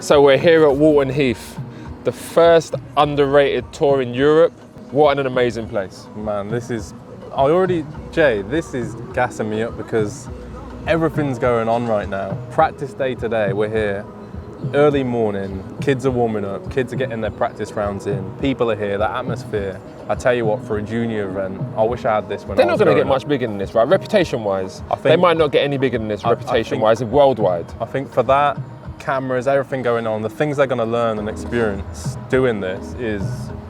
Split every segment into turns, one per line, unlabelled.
So we're here at Walton Heath, the first underrated tour in Europe. What an amazing place.
Man, this is gassing me up because everything's going on right now. Practice day today, we're here. Early morning, kids are warming up, kids are getting their practice rounds in, people are here, the atmosphere. I tell you what, for a junior event, I wish I had this when
They're
I was
not going to
growing
get
up.
much bigger than this, right? Reputation-wise,
I think-
they might not get any bigger than this, reputation-wise, worldwide.
I think for that, cameras, everything going on, the things they're going to learn and experience doing this is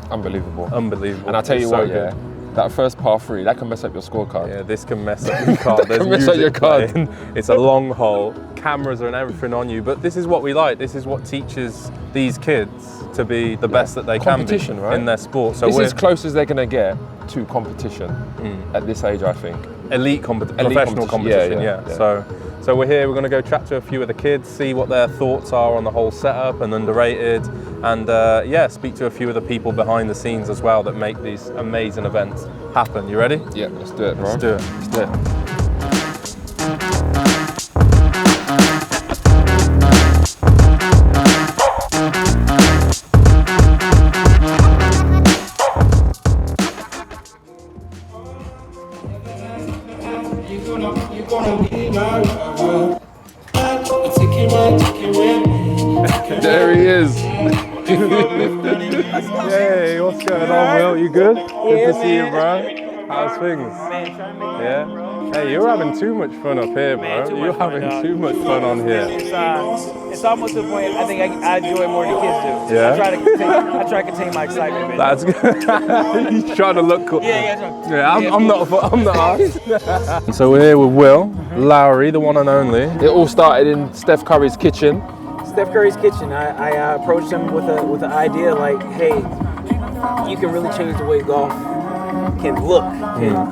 Unbelievable.
unbelievable.
And I tell
It's
you
so
what,
good.
yeah, that first par 3, that can mess up your scorecard.
Yeah, this can mess up your card.
That can mess up your card.
Playing. It's a long hole, cameras and everything on you, but this is what we like. This is what teaches these kids to be the best that they can be
Competition, right?
in their sport. So
This
we're
is as close as they're going to get to competition at this age, I think.
professional competition,
yeah.
So we're here, we're going to go chat to a few of the kids, see what their thoughts are on the whole setup and underrated, and speak to a few of the people behind the scenes as well that make these amazing events happen. You ready?
Yeah, let's do it, bro.
Let's do it.
Let's do it. There he is.
Hey, what's going on, Will? You good? Good to see you, bro. How's things? Yeah? Hey, you're having too much fun up here, bro. You're having too much fun on here.
It's almost to the point I think I enjoy it more than the kids do.
Yeah?
I try to contain my excitement a bit.
That's good. He's trying to look cool.
Yeah,
I'm not asked. So we're here with Will Lowry, the one and only.
It all started in Steph Curry's kitchen.
Steph Curry's kitchen. I approached him with an idea like, hey, you can really change the way golf can look,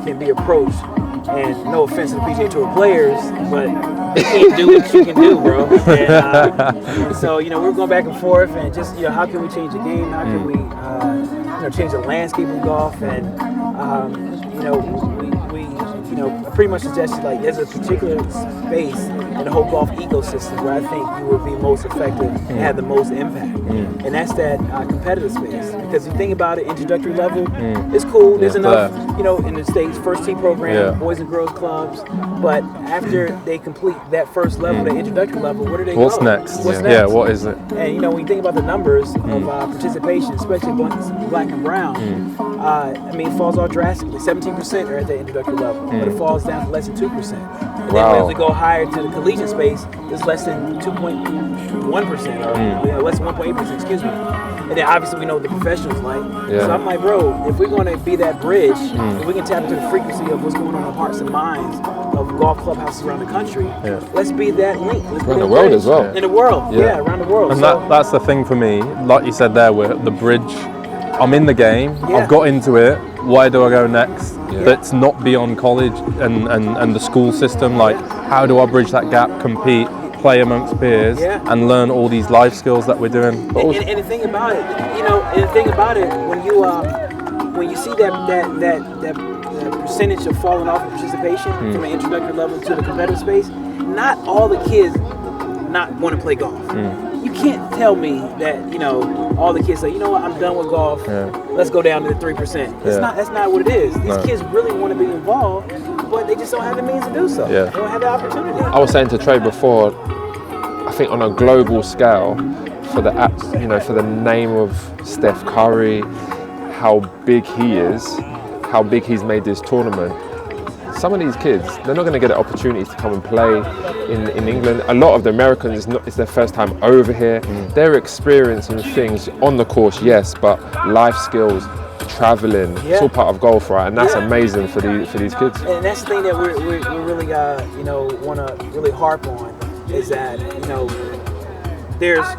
can be approached. And no offense to the PGA Tour players, but they can't do what you can do, bro. And, so, we're going back and forth, and just, how can we change the game? How can we, change the landscape of golf? And, we pretty much suggested, like, there's a particular space in the whole golf ecosystem where I think you would be most effective and have the most impact. And that's that competitive space. Because if you think about it, introductory level, it's cool. There's enough, in the States, first team program, boys and girls clubs. But after they complete that first level, that introductory level, where do they
What's
go?
next?
What's next?
Yeah, what is it?
And, when you think about the numbers of participation, especially amongst black and brown, it falls off drastically. 17% are at the introductory level, but it falls down to less than 2%. And then as we go higher to the collegiate space, it's less than 2.1% or less than 1.8%, excuse me. And then obviously we know what the professionals like. So I'm like, bro, if we're going to be that bridge, if we can tap into the frequency of what's going on in the hearts and minds of golf clubhouses around the country, let's be that link. Let's be
Around
that
the world
bridge.
as well.
In the world, around the world.
And
So,
that's the thing for me, like you said there, we're the bridge. I'm in the game, I've got into it, where do I go next? That's not beyond college and the school system, like how do I bridge that gap, compete, play amongst peers and learn all these life skills that we're doing.
And the thing about it, when you see that percentage of falling off of participation from an introductory level to the competitive space, not all the kids not want to play golf. You can't tell me that, all the kids say, what, I'm done with golf, let's go down to the 3%. That's not what it is. These kids really want to be involved, but they just don't have the means to do so. They don't have the opportunity.
I was saying to Trey before, I think on a global scale, for the name of Steph Curry, how big he is, how big he's made this tournament, some of these kids, they're not going to get an opportunity to come and play in England. A lot of the Americans, it's their first time over here. They're experiencing things on the course, yes, but life skills, traveling, it's all part of golf, right? And that's amazing for these kids.
And that's the thing that we really want to really harp on is that there's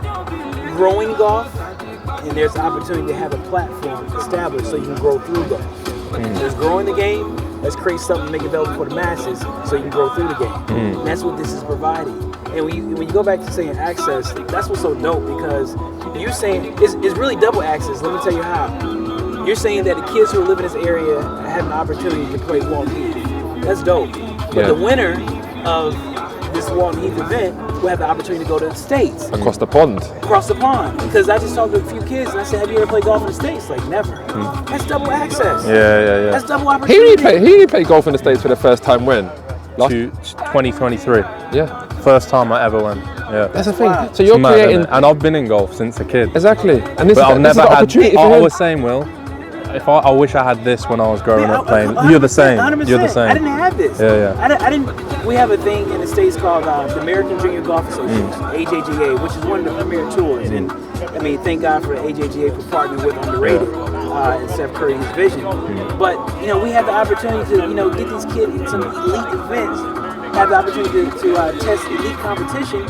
growing golf and there's opportunity to have a platform established so you can grow through golf. There's growing the game. Let's create something to make it available for the masses so you can grow through the game. And that's what this is providing. And when you go back to saying access, that's what's so dope because you're saying it's really double access. Let me tell you how. You're saying that the kids who live in this area have an opportunity to play Walton Heath. That's dope. But the winner of this this Walton Heath event will have the opportunity to go to the States.
Across the pond.
Across the pond. Because I just talked to a few kids and I said, have you ever played golf in the States? Like, never. That's double access.
Yeah.
That's double opportunity.
He played golf in the States for the first time when?
2023.
Yeah.
First time I ever went. Yeah.
That's the thing.
Wow.
So you're
It's mad,
creating...
innit? And I've been in golf since a kid.
Exactly. And this
But I've
is
never
the
had.
opportunity
I
for him.
was saying, Will, if I wish I had this when I was growing up playing.
100%,
You're the same.
100%.
You're the same.
I didn't have this.
Yeah.
I didn't. We have a thing in the States called the American Junior Golf Association, AJGA, which is one of the premier tours. And I mean, thank God for the AJGA for partnering with Underrated and Steph Curry and his vision. But you know, we have the opportunity to get these kids in some elite events. Have the opportunity to test elite competition.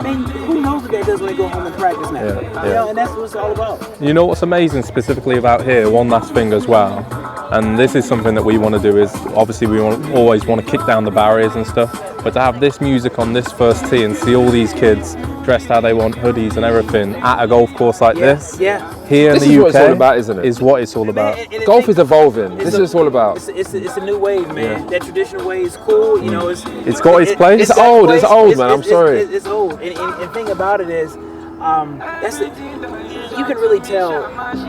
Man, who knows what that does when they go home and practice now? You know, and that's what it's all about.
You know what's amazing specifically about here, one last thing as well, and this is something that we want to do, is obviously we always want to kick down the barriers and stuff, but to have this music on this first tee and see all these kids dressed how they want, hoodies and everything, at a golf course like this, here in the UK,
this is what it's all about, isn't it?
Is what it's all about.
Golf is evolving. This is what it's all about.
It's a new wave, man. That traditional way is cool. You know,
It's got its place.
It's old, man. I'm sorry.
It's old. And the thing about it is, you can really tell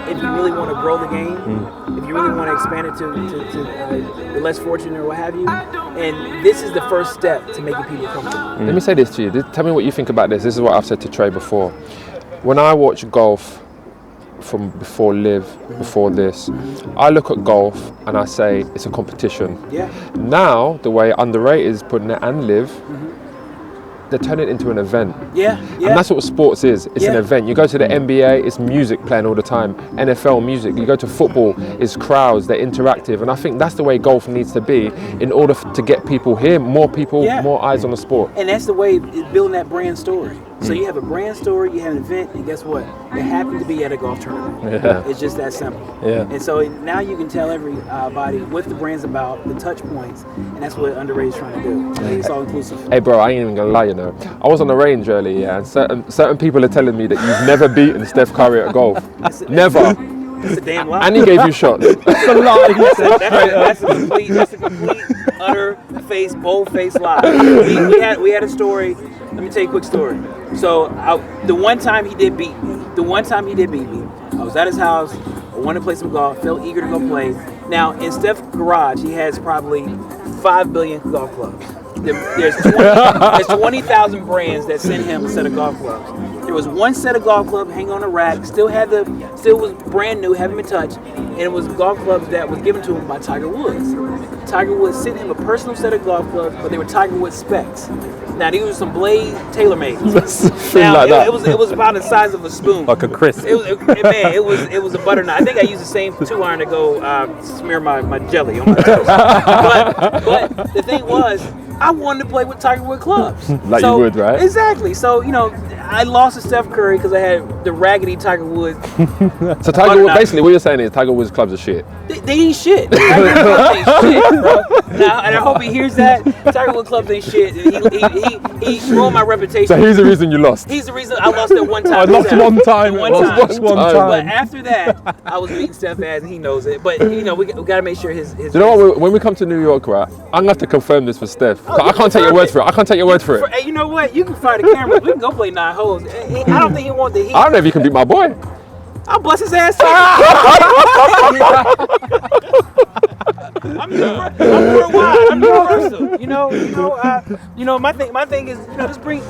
if you really want to grow the game, if you really want to expand it to the less fortunate or what have you. And this is the first step to making people comfortable.
Let me say this to you. Tell me what you think about this. This is what I've said to Trey before. When I watch golf from before before this, I look at golf and I say it's a competition.
Yeah.
Now, the way Underrated is putting it and Live, they're turning it into an event.
Yeah.
And that's what sports is. It's an event. You go to the NBA, it's music playing all the time. NFL music. You go to football, it's crowds, they're interactive. And I think that's the way golf needs to be in order to get people here, more people, more eyes on the sport.
And that's the way it's building that brand story. So you have a brand story, you have an event, and guess what? It happened to be at a golf tournament. It's just that simple. And so now you can tell everybody what the brand's about, the touch points, and that's what Underrated is trying to do. It's all inclusive.
Hey bro, I ain't even gonna lie, you know. I was on the range earlier, and certain people are telling me that you've never beaten Steph Curry at golf. Never.
It's a damn lie.
And he gave you shots.
That's a lie.
That's a complete, utter bold-faced lie. We had a story. Let me tell you a quick story. So the one time he did beat me, I was at his house. I wanted to play some golf. Felt eager to go play. Now in Steph's garage, he has probably 5 billion golf clubs. There's 20,000 brands that send him a set of golf clubs. There was one set of golf clubs hanging on a rack, still was brand new, haven't been touched, and it was golf clubs that was given to him by Tiger Woods. Tiger Woods sent him a personal set of golf clubs, but they were Tiger Woods specs. Now these were some Blade TaylorMade. Now it was about the size of a spoon,
like a crisp.
It was a butter knife. I think I used the same 2-iron to go smear my jelly on my toast. but the thing was, I wanted to play with Tiger Woods clubs.
Like you would, right?
Exactly. So, I lost to Steph Curry because I had the raggedy Tiger Woods.
So Tiger Woods, basically what you're saying is Tiger Woods clubs are shit.
They ain't shit. Tiger Woods clubs ain't shit, bro. Now, and I hope he hears that. Tiger Woods clubs ain't shit. He ruined my reputation.
So he's the reason you lost.
He's the reason I lost that one time.
I lost one time.
But after that, I was beating Steph ass, and he knows it. But we got to make sure his.
Do you know what? When we come to New York, right? I'm gonna have to confirm this for Steph. I can't take your word for it.
Hey, you know what? You can fire the cameras. We can go play 9 holes. I don't think he wants the heat.
I don't know if you can beat my boy.
I'll bust his ass. I'm worldwide. I'm universal. My thing is, just bring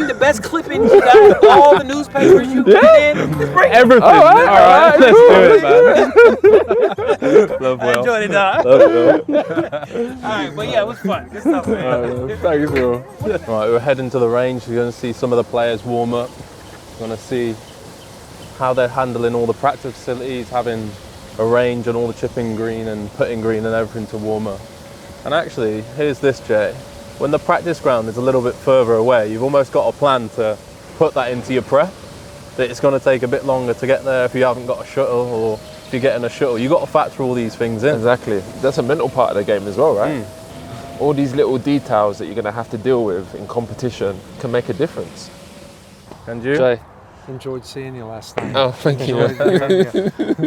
the best clippings you got, all the newspapers you put in. Just bring
everything. All right. Let's do it, man. Love
I enjoyed it, dog.
Love Will.
All right, but yeah, it was fun. Good stuff, man.
Thanks, Will.
Right, we're heading to the range. We're going to see some of the players warm up. We're going to see how they're handling all the practice facilities, having a range and all the chipping green and putting green and everything to warm up. And actually, here's this, Jay. When the practice ground is a little bit further away, you've almost got a plan to put that into your prep. That it's going to take a bit longer to get there if you haven't got a shuttle, or if you're getting a shuttle. You've got to factor all these things in.
Exactly. That's a mental part of the game as well, right? All these little details that you're going to have to deal with in competition can make a difference.
And you?
Jay,
Enjoyed seeing you last night.
Oh, thank you.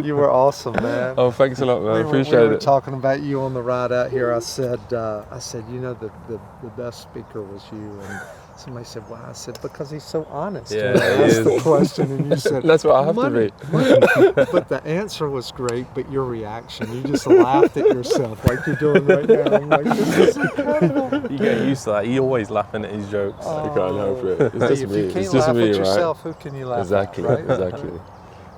You were awesome, man.
Oh, thanks a lot, man.
We
Appreciate
were
it.
talking about you on the ride out here. I said, you know, the best speaker was you. And somebody said, why? I said, because he's so honest.
Yeah,
when I
he
asked
is.
the question, and you said,
That's what I have
money,
to be.
money. But the answer was great, but your reaction, you just laughed at yourself like you're doing right now. I'm like, this is incredible.
You get used to that. He always laughing at his jokes.
I can't help it. It's
Hey,
just
if
me.
you can't
It's just
laugh
me,
at
right?
yourself, who can you laugh
Exactly.
at? Right?
Exactly.
Really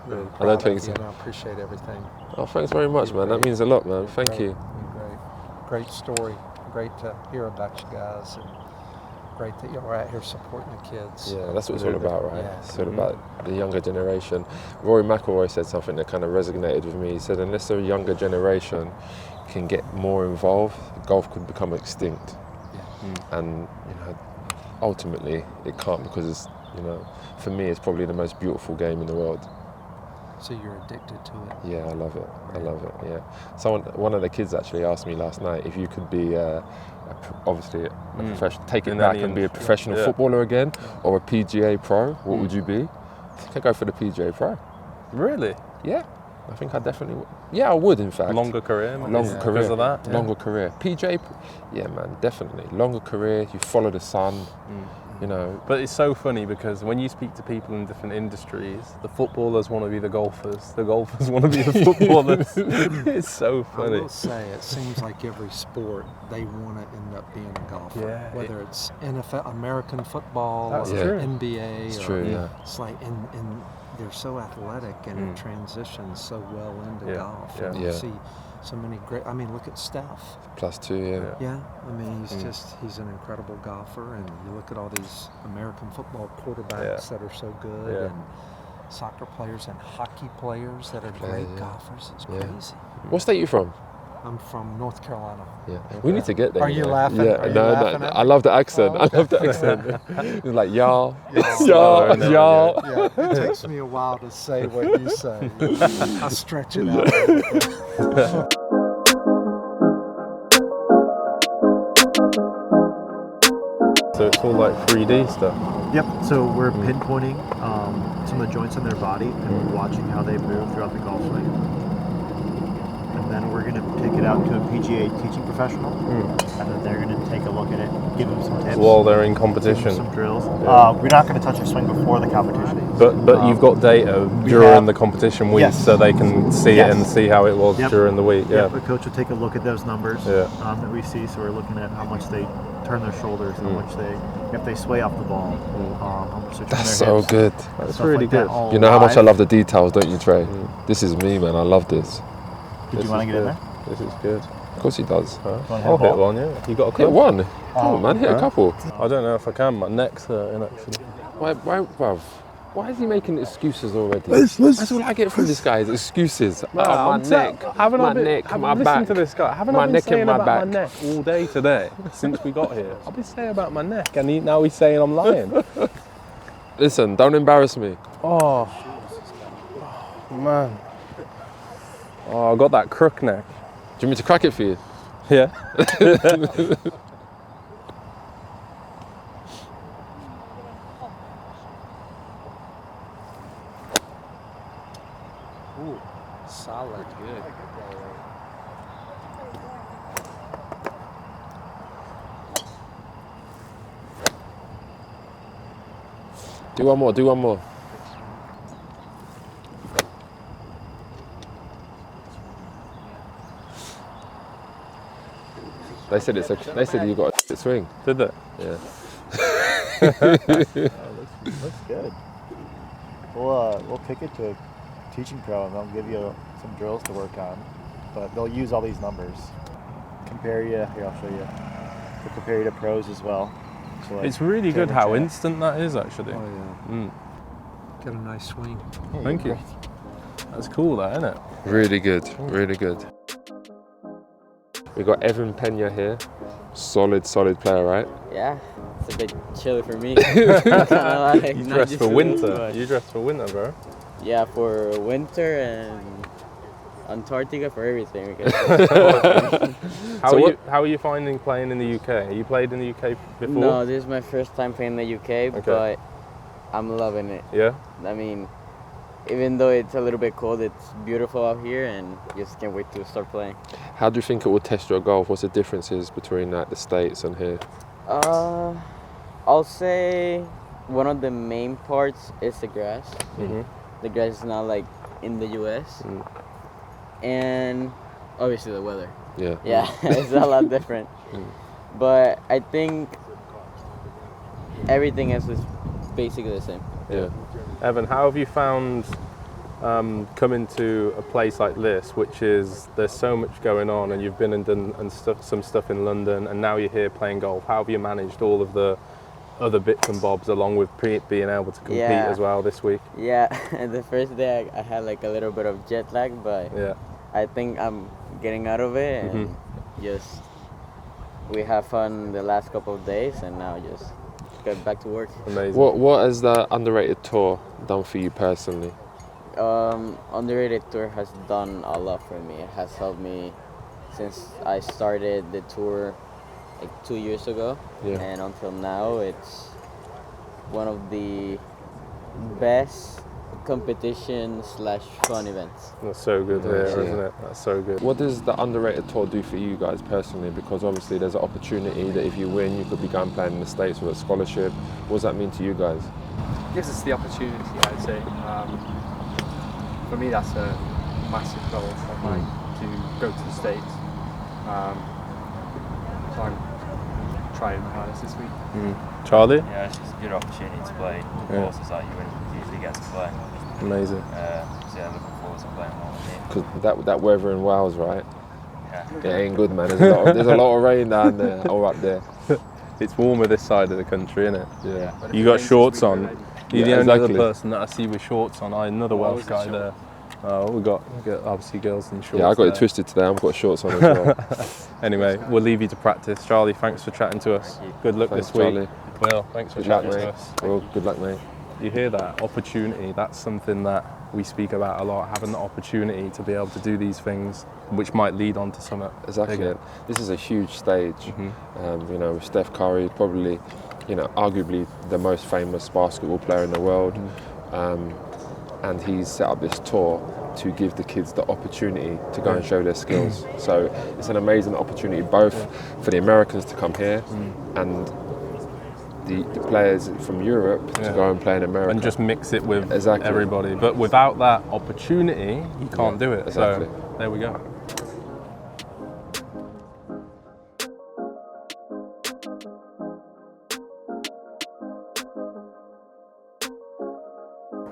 I don't
proud
think
of
so.
you, and I appreciate everything.
Oh, thanks very much, man. That means a lot, man. Thank you.
Great story. Great to hear about you guys, and great that you're out here supporting the kids.
Yeah, that's what it's all about, right?
Yeah.
It's all about the younger generation. Rory McIlroy said something that kind of resonated with me. He said, unless the younger generation can get more involved, golf could become extinct. And ultimately, it can't, because it's, for me, it's probably the most beautiful game in the world.
So you're addicted to it.
Yeah, I love it. I love it. Yeah. One of the kids actually asked me last night if you could be obviously a professional, take it back and be a professional footballer again, or a PGA pro. What would you be? I think I'd go for the PGA pro.
Really?
Yeah, I think I definitely would. Yeah, I would, in fact.
Longer career?
Longer career.
Because of that?
Longer career. PGA, yeah, man, definitely. Longer career, you follow the sun,
But it's so funny because when you speak to people in different industries, the footballers want to be the golfers want to be the footballers. It's so funny.
I will say, it seems like every sport, they want to end up being a golfer.
Yeah,
Whether it's NFL, American football,
That's
or
true.
NBA.
It's
or,
true, yeah.
It's like, and they're so athletic, and it transitions so well into golf.
Yeah.
And you see so many great, look at Steph.
+2, yeah.
Yeah, he's an incredible golfer, and you look at all these American football quarterbacks that are so good, and soccer players and hockey players that are great golfers. It's crazy.
What state are you from?
I'm from North Carolina.
Yeah, we need to get there.
Are you laughing?
Yeah,
Are you
no,
laughing at
I
me?
love the accent.
Oh.
I love the accent. It's like y'all,
Y'all.
y'all.
Yeah, it takes me a while to say what you say. I stretch it out a little bit.
So it's all like 3D stuff.
Yep, so we're pinpointing some of the joints in their body and we're watching how they move throughout the golf swing. And then we're going to take it out to a PGA teaching professional, and then they're going to take a look at it, give them some tips.
While they're in
give them
competition.
some drills.
Yeah.
We're not going to touch the swing before the competition.
But you've got data during the competition week, so they can see it and see how it was during the week. Yeah,
the coach will take a look at those numbers that we see. So we're looking at how much they turn their shoulders, how much if they sway off the ball, how much they turn
That's
their
so
hips,
good.
That's really
like that,
good.
all
You know how much I
live.
love the details, don't you, Trey? This is me, man. I love this.
Did you want to get in there?
This is good.
Of course he does.
I'll hit one, yeah. You got a
Hit
club?
one. Come on, man. Hit a couple.
I don't know if I can. My neck's hurting actually.
Why, bruv? Why is he making excuses already? That's all I get from this guy is excuses. My neck, my neck, my back.
Listen to this guy. Haven't
my
I been
neck
saying
and my
about
back.
my neck all day today since we got here? I've been saying about my neck, and now he's saying I'm lying.
Listen, don't embarrass me.
Oh, man. Oh, I got that crook neck.
Do you want me to crack it for you?
Yeah.
Ooh, solid, good.
Do one more, do one more. They said they said you got a swing.
Did they?
Yeah.
Looks good. We'll kick it to a teaching pro and they'll give you some drills to work on. But they'll use all these numbers. Here, I'll show you. They'll compare you to pros as well. So like
It's really good
camera
how
chat.
instant that is actually.
Oh yeah. Got a nice swing.
Thank you. That's cool, that, isn't it?
Really good, really good. We got Evan Pena here. Solid player, right?
Yeah, it's a bit chilly for me. Like,
You
not
dressed
just
for
me,
winter.
but-
You dressed for winter, bro.
Yeah, for winter and Antarctica for everything.
How are you finding playing in the UK? Have you played in the UK before?
No, this is my first time playing in the UK, but I'm loving it.
Yeah.
I mean, even though it's a little bit cold, it's beautiful out here, and just can't wait to start playing.
How do you think it will test your golf? What's the differences between like the States and here?
I'll say one of the main parts is the grass.
Mm-hmm.
The grass is not like in the US. And obviously the weather.
Yeah.
Yeah, it's a lot different. But I think everything else is basically the same.
Yeah. Evan, how have you found coming to a place like this, which is, there's so much going on, and you've been and done some stuff in London, and now you're here playing golf. How have you managed all of the other bits and bobs along with being able to compete as well this week?
Yeah, the first day I had like a little bit of jet lag, but I think I'm getting out of it, and just we have fun the last couple of days, and now just get back to work.
Amazing.
What has the Underrated Tour done for you personally?
Underrated Tour has done a lot for me. It has helped me since I started the tour like 2 years ago, and until now it's one of the best competition/fun events.
That's so good here, isn't it? That's so good.
What does the Underrated Tour do for you guys personally? Because obviously there's an opportunity that if you win, you could be going playing in the States with a scholarship. What does that mean to you guys?
It gives us the opportunity, I'd say. For me, that's a massive goal of mine, to go to the States. So I'm trying my hardest this week.
Charlie?
Yeah, it's just a good opportunity to play courses that you wouldn't usually get to play.
Amazing.
So yeah, looking forward to playing more with him.
Because that weather in Wales, right?
Yeah.
It ain't good, man. There's a lot of rain down there or up there.
It's warmer this side of the country, isn't it?
Yeah.
You got shorts on. You're the only
exactly.
other person that I see with shorts on. Another Welsh guy there. Oh, we got obviously girls in shorts.
Yeah, I got it twisted today. I've got shorts on as well.
Anyway, we'll leave you to practice. Charlie, thanks for chatting to us. Good luck
Thanks,
this week.
Charlie.
Will, thanks for
Good luck,
chatting to
mate.
us.
Well, good luck, mate.
You hear that? Opportunity. That's something that we speak about a lot, having the opportunity to be able to do these things, which might lead on to something
Exactly.
bigger.
This is a huge stage. You know, with Steph Curry, probably, you know, arguably the most famous basketball player in the world. And he's set up this tour to give the kids the opportunity to go and show their skills. So it's an amazing opportunity both for the Americans to come here and the players from Europe to go and play in America.
And just mix it with
Exactly.
everybody. But without that opportunity, you can't do it.
Exactly.
So there we go.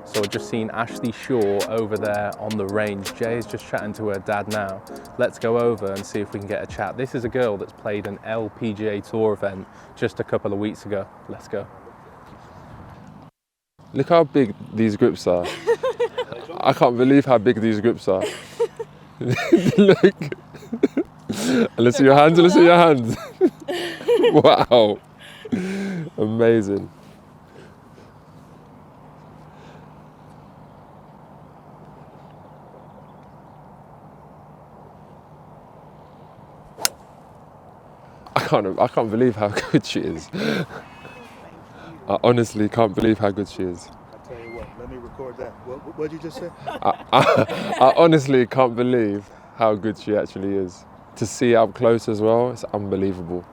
So I've just seen Ashley Shaw over there on the range. Jay is just chatting to her dad now. Let's go over and see if we can get a chat. This is a girl that's played an LPGA Tour event just a couple of weeks ago. Let's go.
Look how big these grips are. I can't believe how big these grips are. Look. Let's see your hands, let's see your hands. Wow. Amazing. I can't believe how good she is. I honestly can't believe how good she is.
I'll tell you what, let me record that. What did you just say?
I honestly can't believe how good she actually is. To see up close as well, it's unbelievable.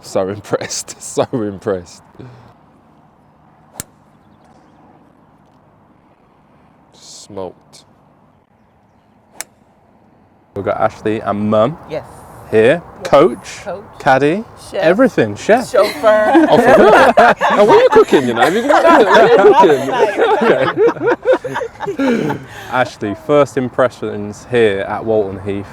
So impressed, so impressed. Smoked.
We've got Ashley and Mum
Yes.
here. Coach, caddy,
Chef.
everything, chef.
Chauffeur.
Oh, for real? Oh, what are you cooking, you know? Have you got what are you cooking?
Ashley, first impressions here at Walton Heath.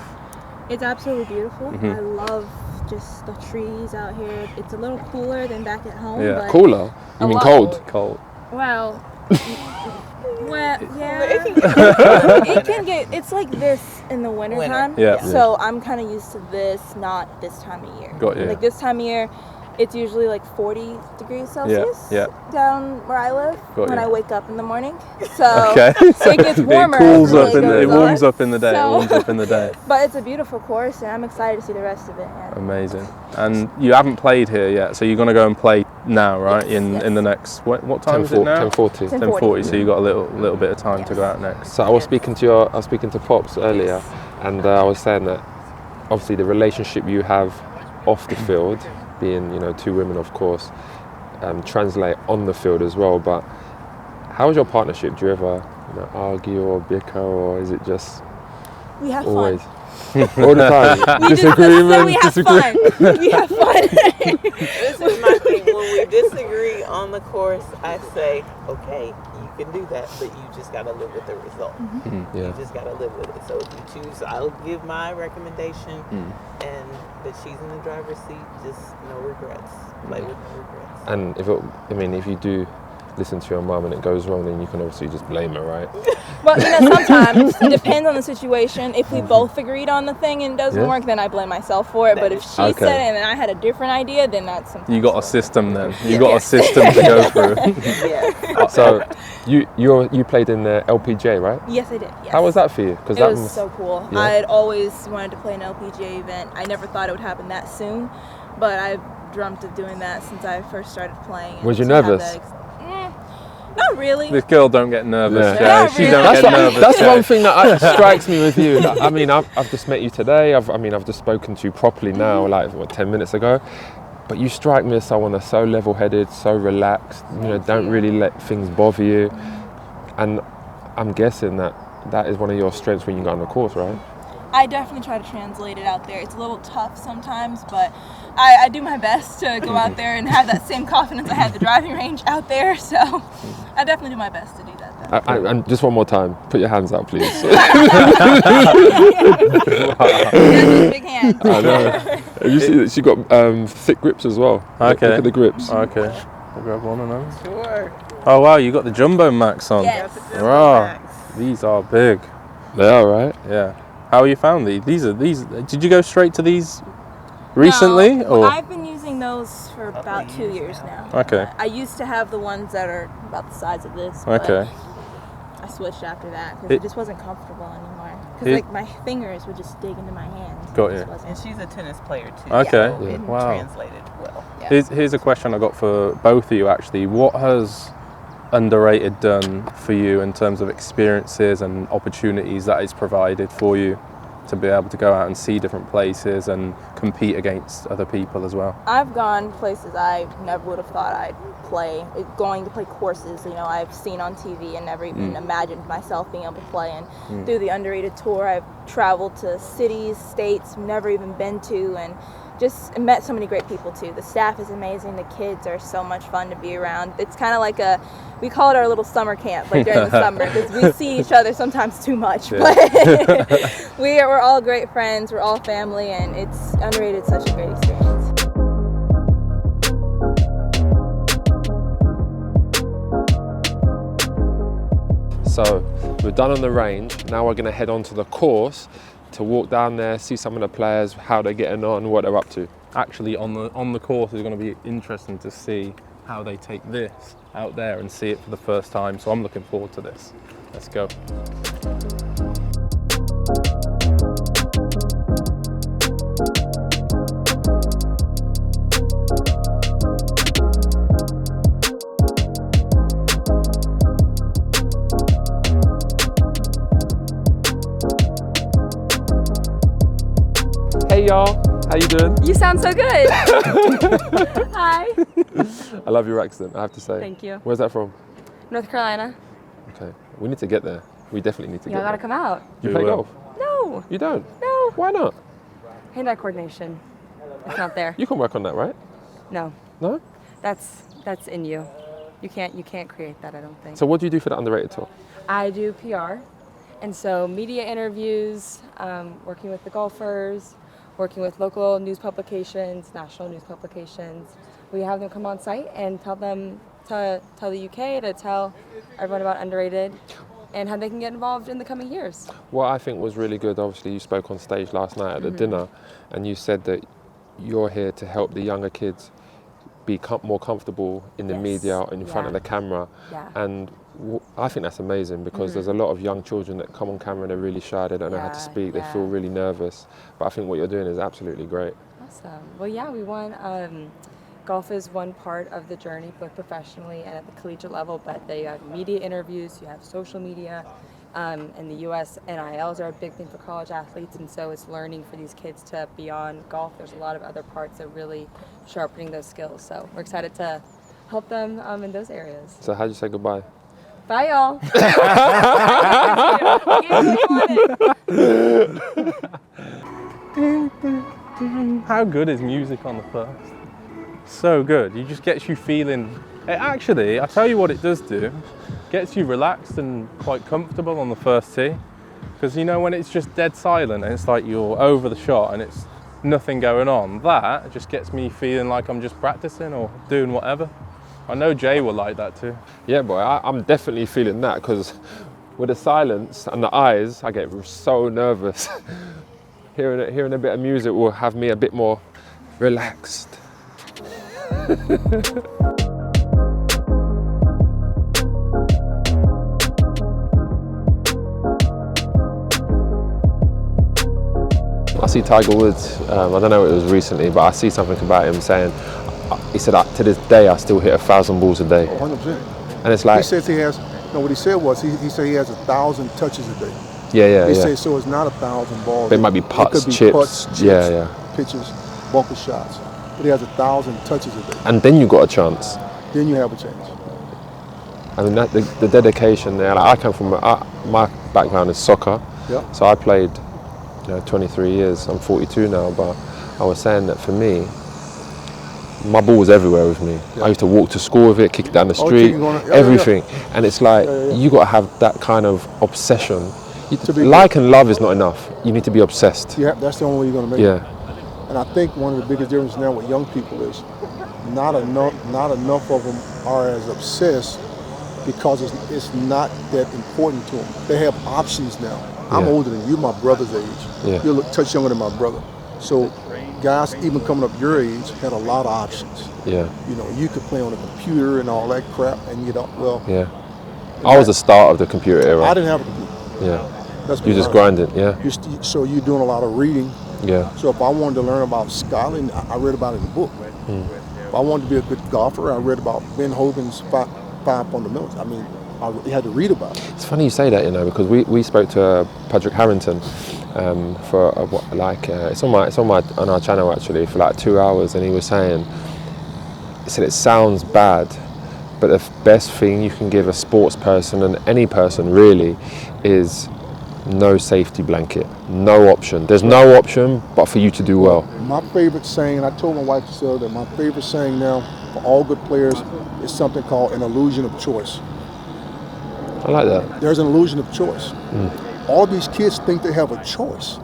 It's absolutely beautiful. I love just the trees out here. It's a little cooler than back at home.
Yeah.
But
Cooler? You mean cold?
Cold.
Well, yeah. It can get, it's like this in the wintertime.
Yeah.
So I'm kind of used to this, not this time of year.
Got you.
Like this time of year, it's usually like 40 degrees Celsius
Yeah.
down where I live
Got
when
you.
I wake up in the morning. So
Okay.
it gets warmer.
It cools
as
up
the
in
day
the, it
goes
warms
on.
up in the day.
So-
It warms up in the day.
But it's a beautiful course and I'm excited to see the rest of it. Yeah.
Amazing. And you haven't played here yet, so you're going to go and play now, right?
Yes.
In the next what time is it now?
10:40.
10:40. So you got a little bit of time to go out next.
So I was speaking to Pops earlier, and I was saying that obviously the relationship you have off the field, being two women, of course, translate on the field as well. But how is your partnership? Do you ever argue or bicker, or is it just
we have
always?
fun.
All the time. Disagreement.
We have fun. We have fun.
This is my thing. When we disagree on the course, I say, okay, you can do that, but you just got to live with the result. You just got to live with it. So if you choose, I'll give my recommendation, and that she's in the driver's seat, just no regrets. Play with no regrets.
And if you do listen to your mum and it goes wrong, then you can obviously just blame her, right?
Well, sometimes it depends on the situation. If we both agreed on the thing and it doesn't work, then I blame myself for it. But if she said it and then I had a different idea, then that's sometimes
you got a system then. You got a system to go through.
So you played in the LPGA, right?
Yes, I did. Yes.
How was that for you? Because
it was so cool.
Yeah.
I had always wanted to play an LPGA event. I never thought it would happen that soon, but I've dreamt of doing that since I first started playing.
Was you nervous?
Not really.
This girl don't get nervous.
Yeah.
She don't get nervous.
That's one thing that strikes me with you. I've just met you today. I've just spoken to you properly now, 10 minutes ago. But you strike me as someone that's so level-headed, so relaxed. Don't really let things bother you. And I'm guessing that is one of your strengths when you go on the course, right?
I definitely try to translate it out there. It's a little tough sometimes, but I do my best to go out there and have that same confidence I had the driving range out there. So I definitely do my best to do that.
And just one more time, put your hands up, please.
Big hands.
I know. You see that she got thick grips as well.
Okay.
Look at the grips.
Okay. I'll grab one of them.
Sure.
Oh wow, you got the Jumbo Max on.
Yes.
Wow. These are big.
They are, right?
Yeah. How you found these? These. Did you go straight to these recently?
No,
or
I've been using those for about 2 years now.
Okay.
I used to have the ones that are about the size of this.
Okay.
I switched after that because it just wasn't comfortable anymore. Because my fingers would just dig into my hands.
Got you.
And she's a tennis player too.
Okay.
So it translated well.
Yeah.
Here's a question I got for both of you actually. What has Underrated done for you in terms of experiences and opportunities that it's provided for you to be able to go out and see different places and compete against other people as well?
I've gone places I never would have thought I'd play. Going to play courses, I've seen on TV and never even imagined myself being able to play. And through the Underrated Tour, I've traveled to cities, states, never even been to, and just met so many great people too. The staff is amazing. The kids are so much fun to be around. It's kind of like we call it our little summer camp, like during the summer, because we see each other sometimes too much. But we're all great friends. We're all family, and it's Underrated. Such a great experience.
So we're done on the range. Now we're going to head on to the course to walk down there, see some of the players, how they're getting on, what they're up to.
Actually, on the course is going to be interesting to see how they take this out there and see it for the first time. So I'm looking forward to this. Let's go.
Hey y'all, how you doing?
You sound so good. Hi.
I love your accent, I have to say.
Thank you.
Where's that from?
North Carolina.
Okay, we need to get there. We definitely need to get
Y'all
there.
gotta come out.
You play golf?
No.
You don't?
No.
Why not?
Hand-eye coordination. It's not there.
You can work on that, right?
No.
No?
That's in you. You can't create that, I don't think.
So what do you do for the Underrated Tour?
I do PR. And so media interviews, working with the golfers, working with local news publications, national news publications. We have them come on site and tell the UK to tell everyone about Underrated and how they can get involved in the coming years.
What I think was really good, obviously you spoke on stage last night at the dinner and you said that you're here to help the younger kids be more comfortable in the media and in front of the camera. And I think that's amazing because there's a lot of young children that come on camera and they're really shy, they don't know how to speak, they feel really nervous. But I think what you're doing is absolutely great.
Awesome. Well, yeah, we won golf is one part of the journey, both professionally and at the collegiate level, but you have media interviews, you have social media. In the U.S., NILs are a big thing for college athletes, and so it's learning for these kids to beyond golf. There's a lot of other parts that really sharpening those skills. So we're excited to help them in those areas.
So how'd you say goodbye?
Bye, y'all.
How good is music on the first? So good. It just gets you feeling. Actually, I tell you what it does do. Gets you relaxed and quite comfortable on the first tee. Because you know when it's just dead silent and it's like you're over the shot and it's nothing going on, that just gets me feeling like I'm just practicing or doing whatever. I know Jay will like that too.
Yeah, boy, I'm definitely feeling that because with the silence and the eyes, I get so nervous. Hearing a bit of music will have me a bit more relaxed. I see Tiger Woods, I don't know what it was recently, but I see something about him saying, he said, to this day, I still hit 1,000 balls a day.
100%.
And it's like...
He says he has, no, what he said was, he said he has 1,000 touches a day.
Yeah.
He said, so it's not 1,000 balls.
But it might be putts,
it could be
chips.
Putts, chips,
yeah.
pitches, bunker shots. But he has 1,000 touches a day.
And then you got a chance.
Then you have a chance.
I mean, the dedication there, like I come from, my background is soccer.
Yeah.
So I played 23 years. I'm 42 now, but I was saying that for me, my ball was everywhere with me. Yeah. I used to walk to school with it, kick it down the street, everything. Yeah. And it's like, you got to have that kind of obsession. Like and love is not enough. You need to be obsessed.
Yeah, that's the only way you're going to make it. And I think one of the biggest differences now with young people is not enough of them are as obsessed because it's not that important to them. They have options now. I'm older than you, my brother's age.
Yeah.
You're a touch younger than my brother. So guys even coming up your age had a lot of options.
Yeah.
You could play on a computer and all that crap, and
Yeah. I was the start of the computer era.
I didn't have a computer.
Yeah. You just grinding, yeah.
So you're doing a lot of reading.
Yeah.
So if I wanted to learn about Scotland, I read about it in the book. If I wanted to be a good golfer, I read about Ben Hogan's five fundamentals. I mean, I had to read about it.
It's funny you say that, because we spoke to Patrick Harrington for it's on our channel actually for like 2 hours, and he was saying, he said it sounds bad, but the best thing you can give a sports person and any person really is no safety blanket, no option. There's no option but for you to do well.
My favorite saying, and I told my wife this other day, my favorite saying now for all good players is something called an illusion of choice.
I like that.
There's an illusion of choice. All these kids think they have a choice.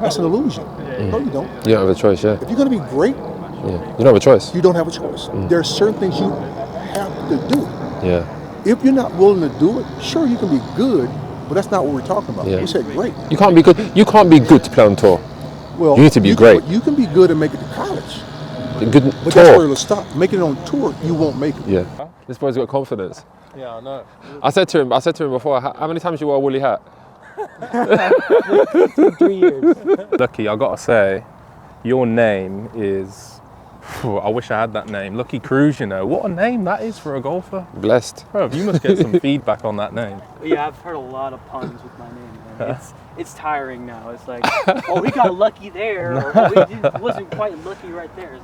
That's an illusion. No, you don't.
You don't have a choice, yeah.
If you're going to be great,
you don't have a choice.
You don't have a choice. There are certain things you have to do.
Yeah.
If you're not willing to do it, sure, you can be good, but that's not what we're talking about.
Yeah.
We said great.
You can't be good. You can't be good to play on tour.
Well,
you need to be great.
You can be good and make it to college.
But
that's where it'll stop. Making it on tour, you won't make it.
Yeah. This boy's got confidence.
Yeah, I know.
I said to him before, how many times you wore a woolly hat?
3 years. Lucky, I gotta say, your name is, I wish I had that name. Lucky Cruz, What a name that is for a golfer.
Blessed.
Bro, you must get some feedback on that name.
Yeah, I've heard a lot of puns with my name. Man. It's tiring now. It's like, oh, we got lucky there, or oh, we wasn't quite lucky right there.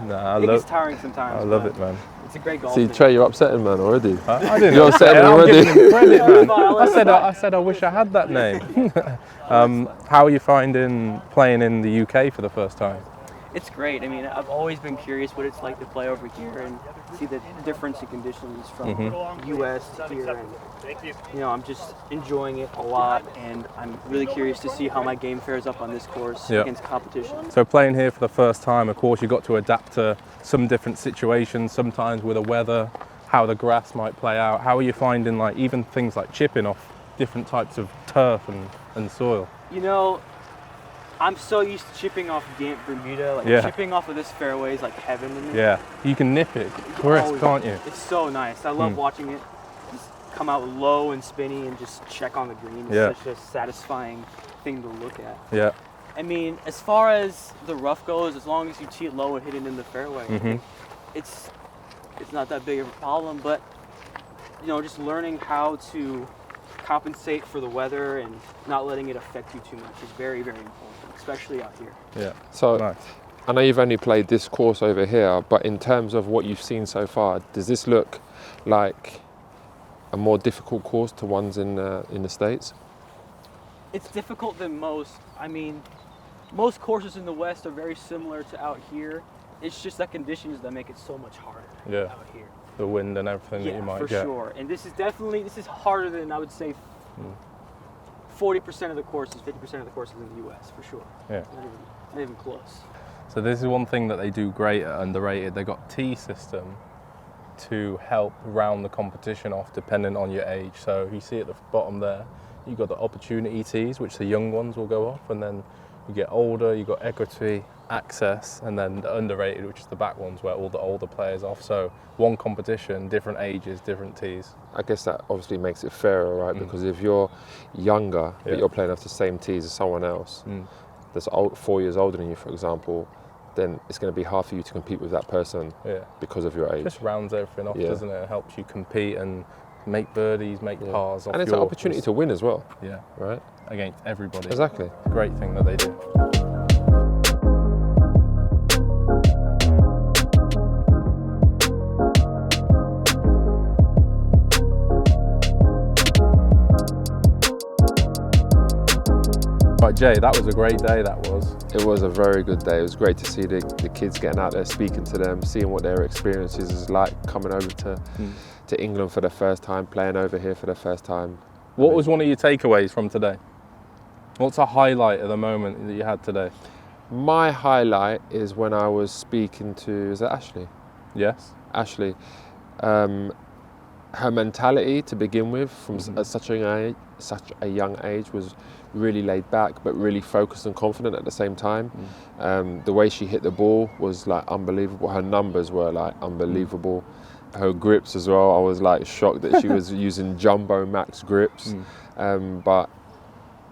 It's tiring sometimes.
I love it, man.
It's a great golf.
See, Trey, you're upsetting, man, already.
I didn't.
You're upsetting me already.
I'm giving him credit, man. I said I wish I had that name. How are you finding playing in the UK for the first time?
It's great. I mean, I've always been curious what it's like to play over here and see the difference in conditions from US to here. And, I'm just enjoying it a lot, and I'm really curious to see how my game fares up on this course against competition.
So playing here for the first time, of course, you've got to adapt to some different situations, sometimes with the weather, how the grass might play out. How are you finding even things like chipping off different types of turf and soil?
I'm so used to chipping off Gant Bermuda, chipping off of this fairway is like heaven to me.
Yeah, you can nip it crisp, can't you?
It's so nice. I love watching it just come out low and spinny and just check on the green. It's such a satisfying thing to look at.
Yeah.
I mean, as far as the rough goes, as long as you tee it low and hit it in the fairway, it's not that big of a problem. But you know, just learning how to compensate for the weather and not letting it affect you too much is very, very important, especially out here.
Yeah.
So
nice.
I know you've only played this course over here, but in terms of what you've seen so far, does this look like a more difficult course to ones in the States?
It's difficult than most. I mean, most courses in the West are very similar to out here. It's just the conditions that make it so much harder out here.
The wind and everything that you might
get. Yeah, for sure. And this is harder than, I would say, 40% of the courses, 50% of the courses in the US, for sure.
Yeah.
Not even close.
So this is one thing that they do great at Underrated. They got tee system to help round the competition off depending on your age. So you see at the bottom there, you've got the opportunity tees, which the young ones will go off, and then you get older, you've got equity, access, and then the Underrated, which is the back ones where all the older players off. So one competition, different ages, different tees.
I guess that obviously makes it fairer, right? Because if you're younger, but you're playing off the same tees as someone else that's 4 years older than you, for example, then it's going to be hard for you to compete with that person because of your age.
Just rounds everything off, doesn't it? It helps you compete and make birdies, make pars off.
And it's an opportunity to win as well.
Yeah.
Right?
Against everybody.
Exactly.
Great thing that they do. Right, Jay, that was a great day, that was.
It was a very good day. It was great to see the kids getting out there, speaking to them, seeing what their experiences is like, coming over to England for the first time, playing over here for the first time.
What was one of your takeaways from today? What's a highlight of the moment that you had today?
My highlight is when I was speaking to, is that Ashley?
Yes.
Ashley. Her mentality to begin with from at such a young age was really laid back, but really focused and confident at the same time. The way she hit the ball was like unbelievable. Her numbers were like unbelievable. Her grips as well. I was like shocked that she was using Jumbo Max grips. But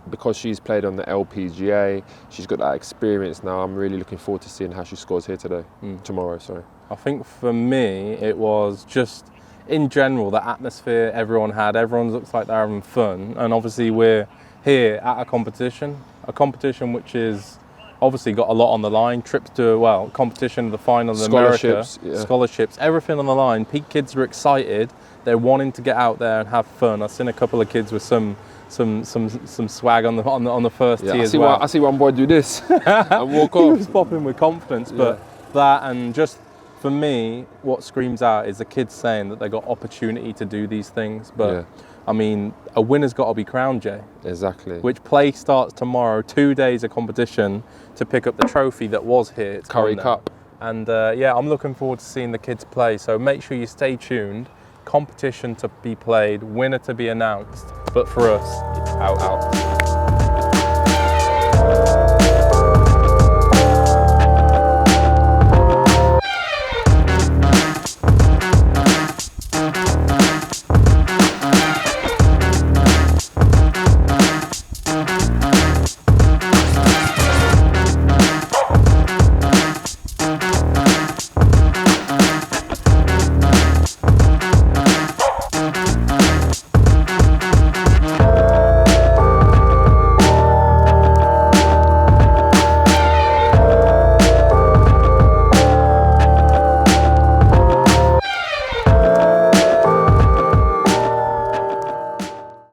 because she's played on the LPGA, she's got that experience now. I'm really looking forward to seeing how she scores here tomorrow. Sorry.
I think for me, it was just in general the atmosphere everyone had. Everyone looks like they're having fun, and obviously we're here at a competition which is obviously got a lot on the line. Trips to competition, the final in America, scholarships, everything on the line. Kids are excited. They're wanting to get out there and have fun. I've seen a couple of kids with some swag on the first tee as well.
I see one boy do this and walk off.
He was popping with confidence, but that, and just for me, what screams out is the kids saying that they got opportunity to do these things. But I mean, a winner's got to be crowned, Jay.
Exactly.
Which play starts tomorrow, 2 days of competition to pick up the trophy that was here. It's
Curry Cup.
And I'm looking forward to seeing the kids play. So make sure you stay tuned. Competition to be played, winner to be announced. But for us, it's out.